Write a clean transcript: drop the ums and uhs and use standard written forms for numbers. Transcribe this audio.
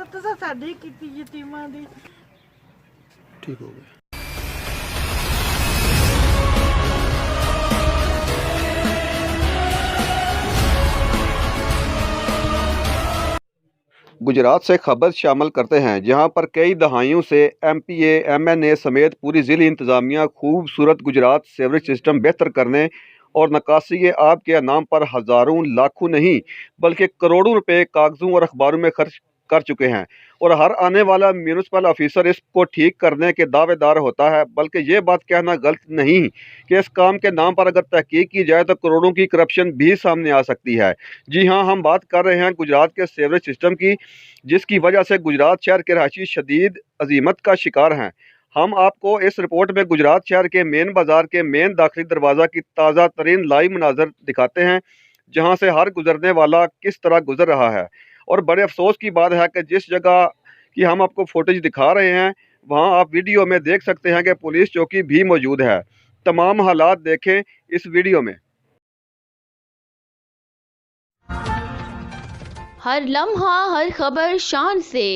मदद तो साडी कीती यतीमां दी। ठीक हो गया। गुजरात से खबर शामिल करते हैं, जहां पर कई दहाइयों से एमपीए, एमएनए समेत पूरी ज़िली इंतज़ामिया खूबसूरत गुजरात सीवरेज सिस्टम बेहतर करने और निकासी आब के नाम पर हज़ारों लाखों नहीं बल्कि करोड़ों रुपए कागज़ों और अखबारों में खर्च कर चुके हैं। और हर आने वाला म्यूनिसिपल ऑफिसर इसको ठीक करने के दावेदार होता है, बल्कि ये बात कहना गलत नहीं कि इस काम के नाम पर अगर तहकीक की जाए तो करोड़ों की करप्शन भी सामने आ सकती है। जी हाँ, हम बात कर रहे हैं गुजरात के सीवरेज सिस्टम की, जिसकी वजह से गुजरात शहर के रहायशी शदीद अजीमत का शिकार हैं। हम आपको इस रिपोर्ट में गुजरात शहर के मेन बाजार के मेन दाखिली दरवाज़ा की ताज़ा तरीन लाइव मनाजर दिखाते हैं, जहां से हर गुजरने वाला किस तरह गुजर रहा है। और बड़े अफसोस की बात है कि जिस जगह की हम आपको फुटेज दिखा रहे हैं, वहां आप वीडियो में देख सकते हैं कि पुलिस चौकी भी मौजूद है। तमाम हालात देखें इस वीडियो में। हर लम्हा हर खबर शान से